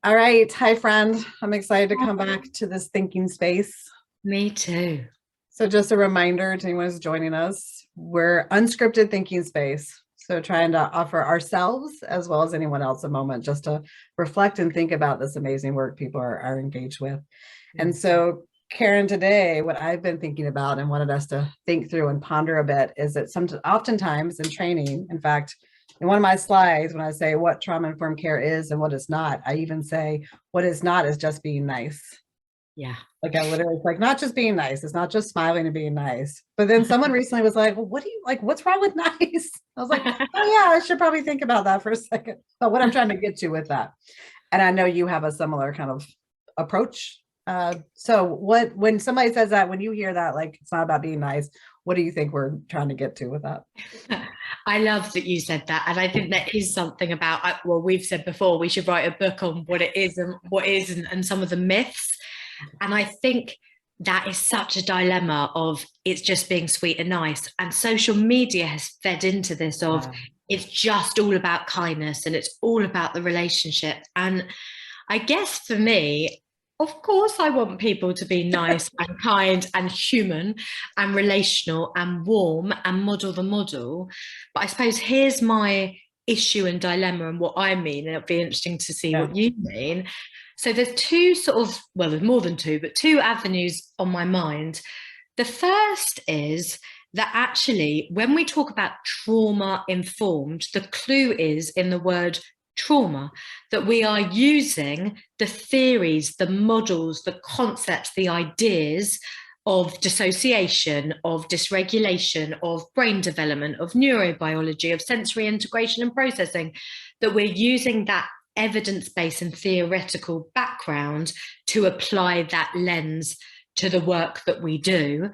All right. Hi, friend. I'm excited to come back to this thinking space. Me too. So, just a reminder to anyone who's joining us, we're unscripted thinking space. So, trying to offer ourselves as well as anyone else a moment just to reflect and think about this amazing work people are engaged with. And Mm. so, Karen, today, what I've been thinking about and wanted us to think through and ponder a bit is that oftentimes in training, in fact, in one of my slides, when I say what trauma informed care is and what it's not, I even say what it's not is just being nice. Yeah. Like I literally, it's like not just being nice. It's not just smiling and being nice. But then someone recently was like, "Well, what do you like? What's wrong with nice?" I was like, "Oh yeah, I should probably think about that for a second." But what I'm trying to get to with that, and I know you have a similar kind of approach. So what when somebody says that, when you hear that, like it's not about being nice, what do you think we're trying to get to with that? I love that you said that. And I think there is something about, well, we've said before, we should write a book on what it is and what isn't and some of the myths. And I think that is such a dilemma of it's just being sweet and nice. And social media has fed into this of Yeah. it's just all about kindness and it's all about the relationship. And I guess for me, of course, I want people to be nice and kind and human and relational and warm and model the model. But I suppose here's my issue and dilemma and what I mean, and it'll be interesting to see Yeah. what you mean. So there's two sort of, well, there's more than two, but two avenues on my mind. The first is that actually, when we talk about trauma informed, the clue is in the word trauma, that we are using the theories, the models, the concepts, the ideas of dissociation, of dysregulation, of brain development, of neurobiology, of sensory integration and processing, that we're using that evidence-based and theoretical background to apply that lens to the work that we do.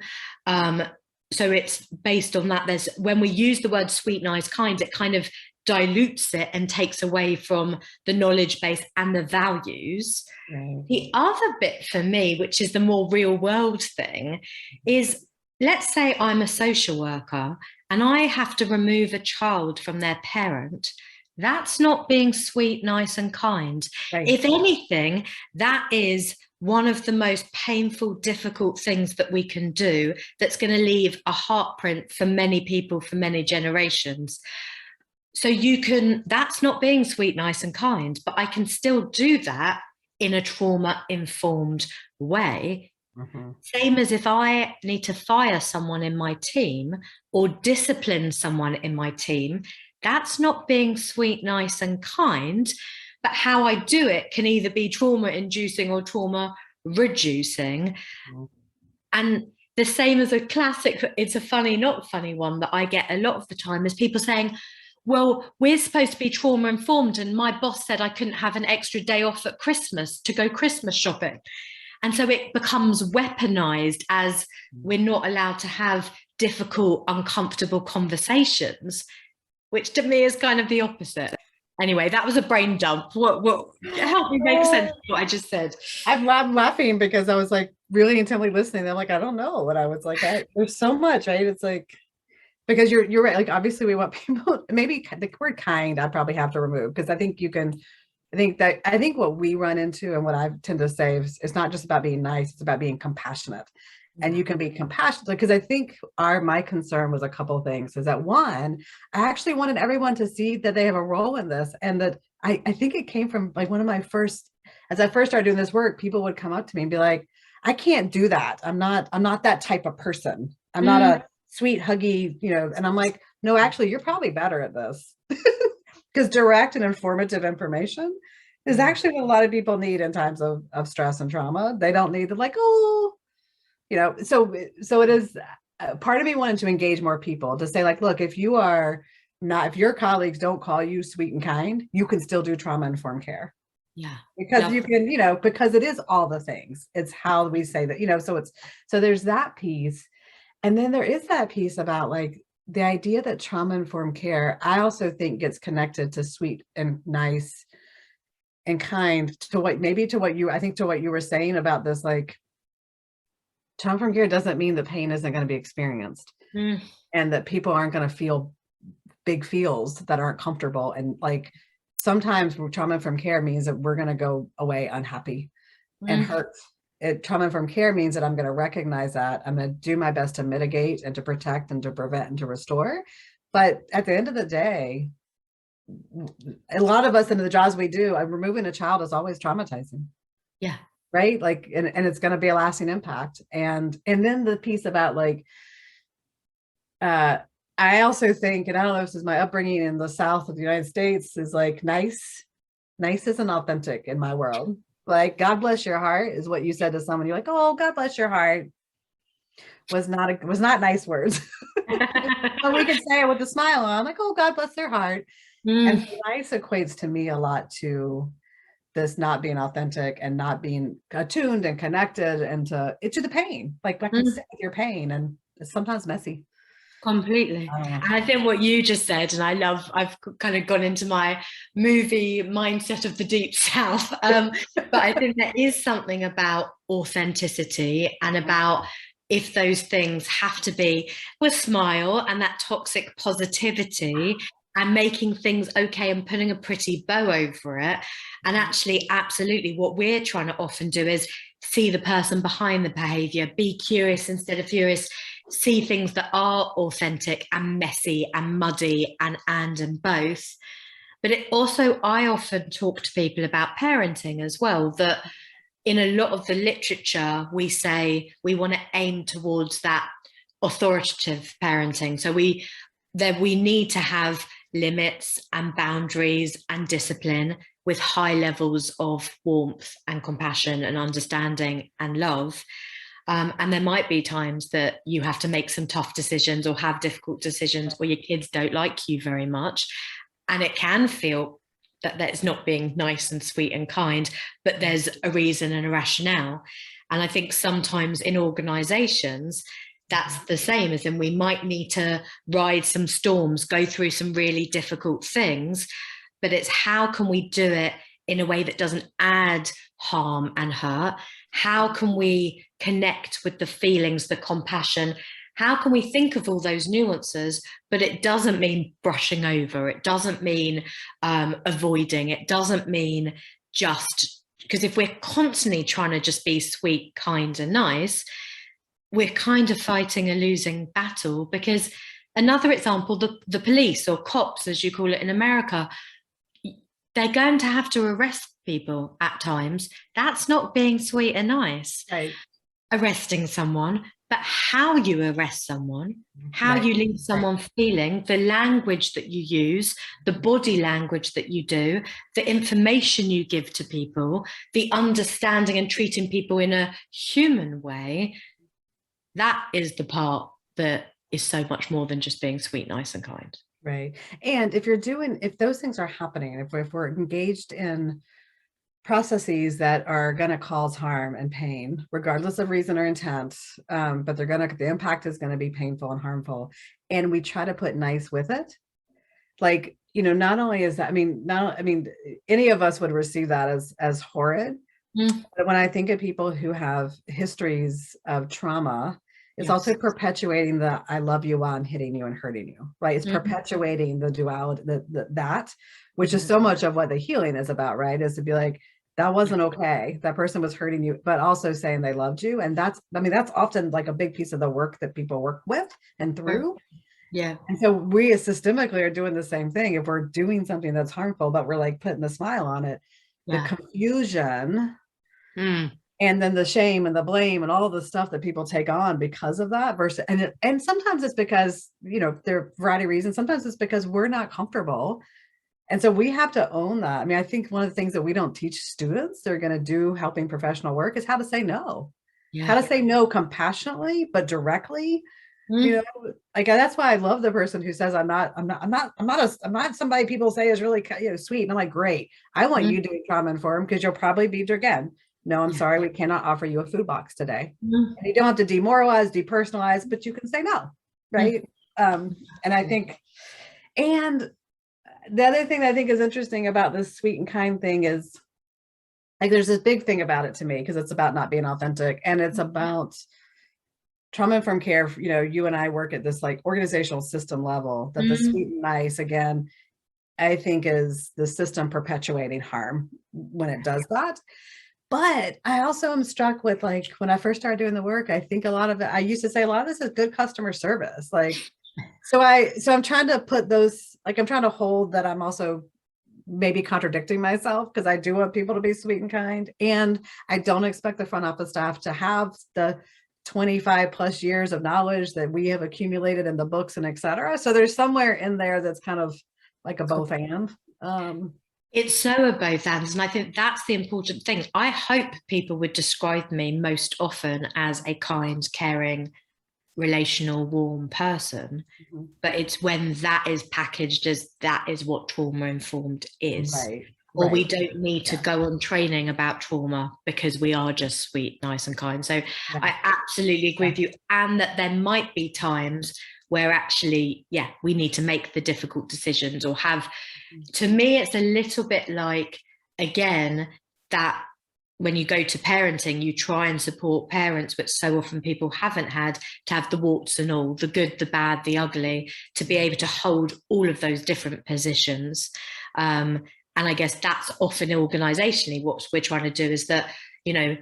So it's based on that. There's when we use the word sweet, nice, kind, it kind of dilutes it and takes away from the knowledge base and the values. Right. The other bit for me, which is the more real world thing, is let's say I'm a social worker and I have to remove a child from their parent. That's not being sweet, nice, and kind. Right. If anything, that is one of the most painful, difficult things that we can do that's going to leave a heartprint for many people for many generations. So you can, that's not being sweet, nice, and kind, but I can still do that in a trauma informed way. Mhm. Same as if I need to fire someone in my team or discipline someone in my team, that's not being sweet, nice, and kind. But how I do it can either be trauma inducing or trauma reducing. Mhm. And the same as a classic, it's a funny, not funny one that I get a lot of the time is people saying, well, we're supposed to be trauma informed, and my boss said I couldn't have an extra day off at Christmas to go Christmas shopping. And so it becomes weaponized as we're not allowed to have difficult, uncomfortable conversations, which to me is kind of the opposite. Anyway, that was a brain dump. What help me make sense of what I just said? I'm laughing because I was like really intently listening. I'm like, I don't know what I was like. There's so much, right? It's like because you're right. Like obviously we want people. Maybe the word kind I probably have to remove because I think you can. I think what we run into and what I tend to say is it's not just about being nice. It's about being compassionate, and Yeah. you can be compassionate because I think our my concern was a couple of things. Is that one, I actually wanted everyone to see that they have a role in this, and that I think it came from like one of my first as I first started doing this work, people would come up to me and be like, I can't do that. I'm not that type of person. I'm not Mm, a sweet, huggy, and I'm like, no, actually, you're probably better at this. Because direct and informative information is yeah. actually what a lot of people need in times of stress and trauma. They don't need to like, oh, so it is part of me wanted to engage more people to say like, look, if you are not, if your colleagues don't call you sweet and kind, you can still do trauma informed care Yeah. because Love you can, because it is all the things. It's how we say that, so there's that piece. And then there is that piece about like the idea that trauma informed care, I also think gets connected to sweet and nice and kind to what maybe to what you, I think to what you were saying about this, like trauma informed care doesn't mean the pain isn't going to be experienced that. and that people aren't going to feel big feels that aren't comfortable and like sometimes trauma from care means that we're going to go away unhappy and Mm. hurt. Trauma from care means that I'm going to recognize that. I'm going to do my best to mitigate and to protect and to prevent and to restore. But at the end of the day, a lot of us into the jobs we do, removing a child is always traumatizing. Yeah. Right. Like, and it's going to be a lasting impact. And then the piece about like, I also think, and I don't know if this is my upbringing in the South of the United States, is like nice isn't authentic in my world. Like, God bless your heart is what you said to someone. You're like, oh, God bless your heart was not nice words. But we could say it with a smile on, like, oh, God bless their heart. And Mm. so nice equates to me a lot to this not being authentic and not being attuned and connected and to the pain. Like I can sit with your pain, and it's sometimes messy. Completely. And I think what you just said, and I've kind of gone into my movie mindset of the deep south. But I think there is something about authenticity and about if those things have to be with smile and that toxic positivity and making things okay and putting a pretty bow over it. And actually, absolutely, what we're trying to often do is see the person behind the behavior, be curious instead of furious, see things that are authentic and messy and muddy and both. But it also, I often talk to people about parenting as well, that in a lot of the literature, we say we want to aim towards that authoritative parenting. So we need to have limits and boundaries and discipline with high levels of warmth and compassion and understanding and love. And there might be times that you have to make some tough decisions or have difficult decisions where your kids don't like you very much. And it can feel that that's not being nice and sweet and kind, but there's a reason and a rationale. And I think sometimes in organizations, that's the same, as in we might need to ride some storms, go through some really difficult things, but it's how can we do it in a way that doesn't add harm and hurt? How can we connect with the feelings, the compassion? How can we think of all those nuances, but it doesn't mean brushing over. It doesn't mean avoiding. It doesn't mean just, because if we're constantly trying to just be sweet, kind and nice, we're kind of fighting a losing battle. Because another example, the police or cops, as you call it in America, they're going to have to arrest people at times. That's not being sweet and nice. Right. Arresting someone, but how you arrest someone, how you leave someone feeling, the language that you use, the body language that you do, the information you give to people, the understanding and treating people in a human way, that is the part that is so much more than just being sweet, nice and kind. Right. And if those things are happening, if we're engaged in processes that are going to cause harm and pain, regardless of reason or intent, but the impact is going to be painful and harmful. And we try to put nice with it. Like, not only is that, any of us would receive that as horrid. But when I think of people who have histories of trauma, it's also perpetuating the I love you while I'm hitting you and hurting you, right? It's perpetuating the duality, which is so much of what the healing is about, right? Is to be like, that wasn't okay. That person was hurting you, but also saying they loved you. And that's often like a big piece of the work that people work with and through. Yeah. And so we systemically are doing the same thing. If we're doing something that's harmful, but we're like putting a smile on it, the confusion and then the shame and the blame and all the stuff that people take on because of that versus, and sometimes it's because, there are a variety of reasons. Sometimes it's because we're not comfortable. And so we have to own that. I mean, I think one of the things that we don't teach students that are going to do helping professional work is how to say no, how to say no compassionately, but directly. Like that's why I love the person who says, I'm not somebody people say is really, sweet. And I'm like, great. I want you to be trauma informed because you'll probably be again. No, I'm sorry. We cannot offer you a food box today. And you don't have to demoralize, depersonalize, but you can say no. Right. And I think, and the other thing that I think is interesting about this sweet and kind thing is like, there's this big thing about it to me, because it's about not being authentic, and it's about trauma informed care. You and I work at this like organizational system level that the sweet and nice, again, I think is the system perpetuating harm when it does that. But I also am struck with, like, when I first started doing the work, I think a lot of it, I used to say a lot of this is good customer service. Like, so I'm trying to put those, like, I'm trying to hold that I'm also maybe contradicting myself, because I do want people to be sweet and kind. And I don't expect the front office staff to have the 25 plus years of knowledge that we have accumulated in the books and et cetera. So there's somewhere in there that's kind of like a both and. It's so a both ends, and I think that's the important thing. I hope people would describe me most often as a kind, caring, relational, warm person, Mhm. but it's when that is packaged as that is what trauma informed is. Right. Or we Right. don't need to go on training about trauma because we are just sweet, nice, and kind. So Yeah. I absolutely agree with you. And that there might be times where actually, yeah, we need to make the difficult decisions or have, to me, it's a little bit like, again, that when you go to parenting, you try and support parents, but so often people haven't had to have the warts and all, the good, the bad, the ugly, to be able to hold all of those different positions. And I guess that's often organizationally what we're trying to do, is that, you know,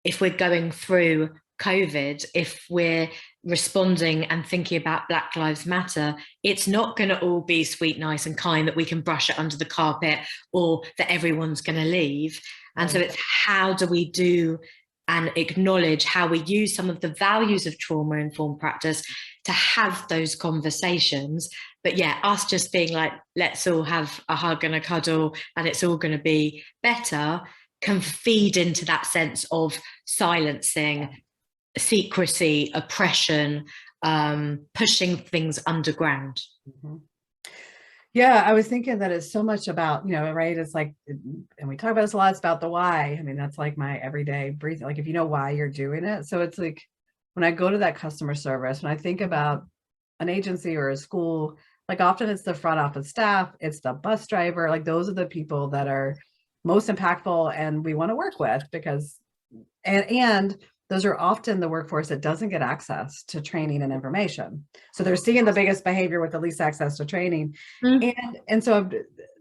if we're going through COVID, if we're responding and thinking about Black Lives Matter, it's not going to all be sweet, nice, and kind that we can brush it under the carpet or that everyone's going to leave. And so it's how do we do and acknowledge how we use some of the values of trauma-informed practice to have those conversations. But yeah, us just being like, let's all have a hug and a cuddle and it's all going to be better, can feed into that sense of silencing, secrecy, oppression, pushing things underground. Mm-hmm. Yeah, I was thinking that it's so much about, you know, right? It's like, and we talk about this a lot, it's about the why. I mean, that's like my everyday breathing. Like, if you know why you're doing it. So it's like, when I go to that customer service, when I think about an agency or a school, like, often it's the front office staff, it's the bus driver, like those are the people that are most impactful and we want to work with, because, and those are often the workforce that doesn't get access to training and information. So they're seeing the biggest behavior with the least access to training. And so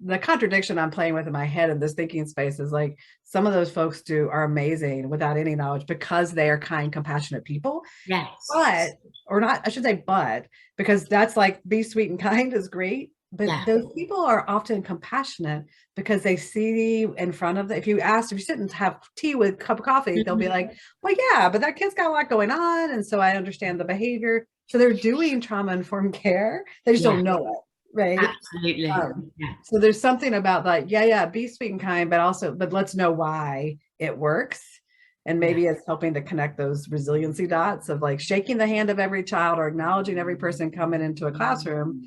the contradiction I'm playing with in my head in this thinking space is like, some of those folks are amazing without any knowledge because they are kind, compassionate people. Yes. But, or not, I should say, but, because that's like, be sweet and kind is great. But those people are often compassionate because they see in front of them. If you sit and have tea with a cup of coffee, they'll be like, well, yeah, but that kid's got a lot going on. And so I understand the behavior. So they're doing trauma-informed care. They just don't know it. Right. Absolutely. So there's something about that. Yeah. Be sweet and kind, but let's know why it works. And maybe it's helping to connect those resiliency dots of like shaking the hand of every child or acknowledging every person coming into a classroom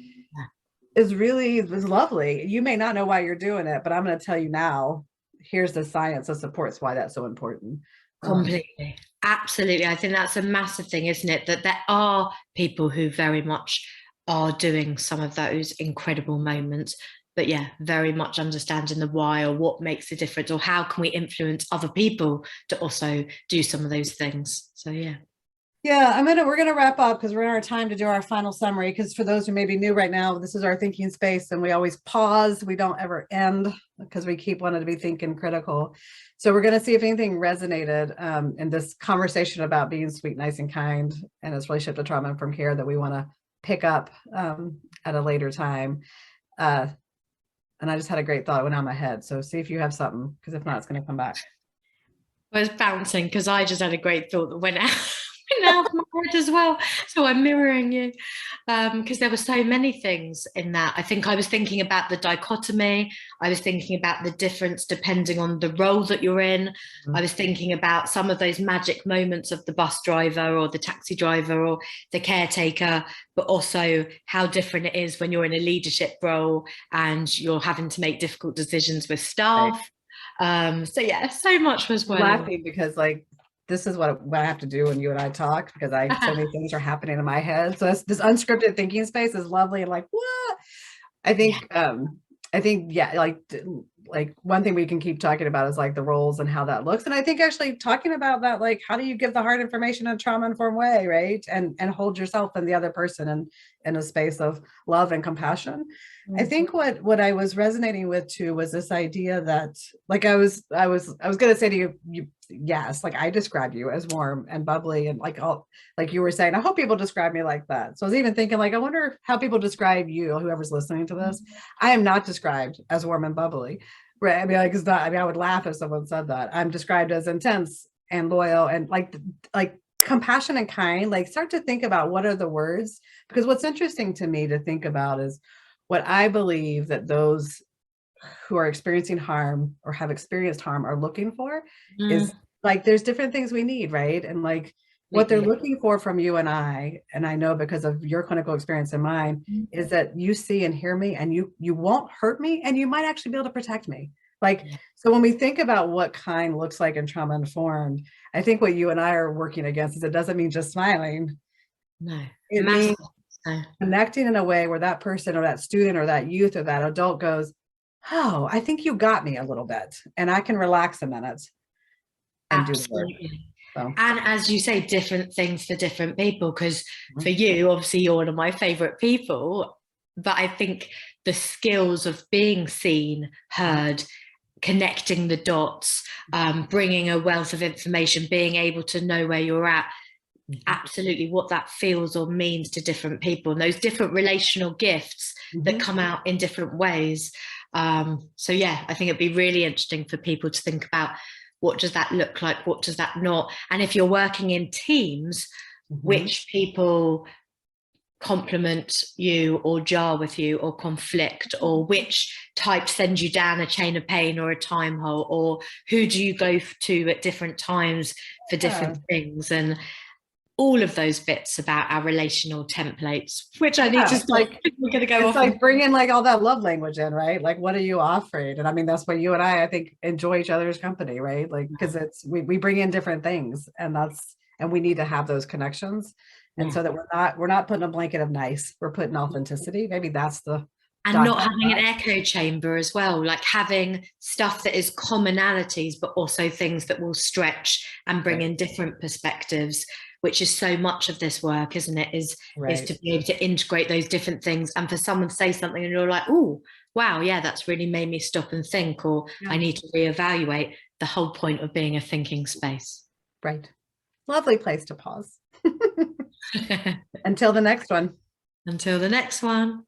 is lovely. You may not know why you're doing it, but I'm going to tell you now, here's the science that supports why that's so important. Completely. Absolutely. I think that's a massive thing, isn't it? That there are people who very much are doing some of those incredible moments, but yeah, very much understanding the why or what makes a difference or how can we influence other people to also do some of those things. So yeah. Yeah, we're gonna wrap up because we're in our time to do our final summary. Because for those who may be new right now, this is our thinking space, and we always pause. We don't ever end because we keep wanting to be thinking critical. So we're gonna see if anything resonated in this conversation about being sweet, nice, and kind, and its relationship to trauma-informed care that we want to pick up at a later time. And I just had a great thought went on my head. So see if you have something, because if not, it's gonna come back. I was bouncing because I just had a great thought that went out. Now of my head as well, so I'm mirroring you because there were so many things in that. I think I was thinking about the dichotomy. I was thinking about the difference depending on the role that you're in. I was thinking about some of those magic moments of the bus driver or the taxi driver or the caretaker, but also how different it is when you're in a leadership role and you're having to make difficult decisions with staff. So yeah, so much was laughing because like this is what I have to do when you and I talk, because so many things are happening in my head. So this unscripted thinking space is lovely and like, what? I think, yeah, like like one thing we can keep talking about is like the roles and how that looks. And I think actually talking about that, like how do you give the hard information in a trauma informed way, right? And hold yourself and the other person in a space of love and compassion. I think what I was resonating with too was this idea that like I was gonna say to you, yes, like I describe you as warm and bubbly and like all like you were saying, I hope people describe me like that. So I was even thinking like I wonder how people describe you, whoever's listening to this. I am not described as warm and bubbly. Right. I mean, like it's not, I mean, I would laugh if someone said that. I'm described as intense and loyal and like compassion and kind. Like start to think about what are the words, because what's interesting to me to think about is what I believe that those who are experiencing harm or have experienced harm are looking for is like there's different things we need, right? And like what they're looking for from you and I know because of your clinical experience and mine, is that you see and hear me and you won't hurt me and you might actually be able to protect me. Like, so when we think about what kind looks like in trauma informed, I think what you and I are working against is it doesn't mean just smiling. No, It means connecting in a way where that person or that student or that youth or that adult goes, oh, I think you got me a little bit and I can relax a minute and do the work. So. And as you say, different things for different people, because for you, obviously you're one of my favorite people, but I think the skills of being seen, heard, connecting the dots, bringing a wealth of information, being able to know where you're at, absolutely what that feels or means to different people, and those different relational gifts that come out in different ways. So yeah, I think it'd be really interesting for people to think about, what does that look like? What does that not? And if you're working in teams, which people complement you or jar with you or conflict, or which type sends you down a chain of pain or a time hole, or who do you go to at different times for different things, and all of those bits about our relational templates, which I need to stop. Like we're gonna go. It's like bringing like all that love language in, right? Like, what are you offering? And I mean, that's why you and I think, enjoy each other's company, right? Like, because it's we bring in different things, and we need to have those connections, and so that we're not putting a blanket of nice, we're putting authenticity. Maybe that's the and not having an echo chamber as well, like having stuff that is commonalities, but also things that will stretch and bring in different perspectives, which is so much of this work, isn't it? Is to be able to integrate those different things, and for someone to say something and you're like, oh, wow, yeah, that's really made me stop and think, or I need to reevaluate. The whole point of being a thinking space. Right. Lovely place to pause. Until the next one. Until the next one.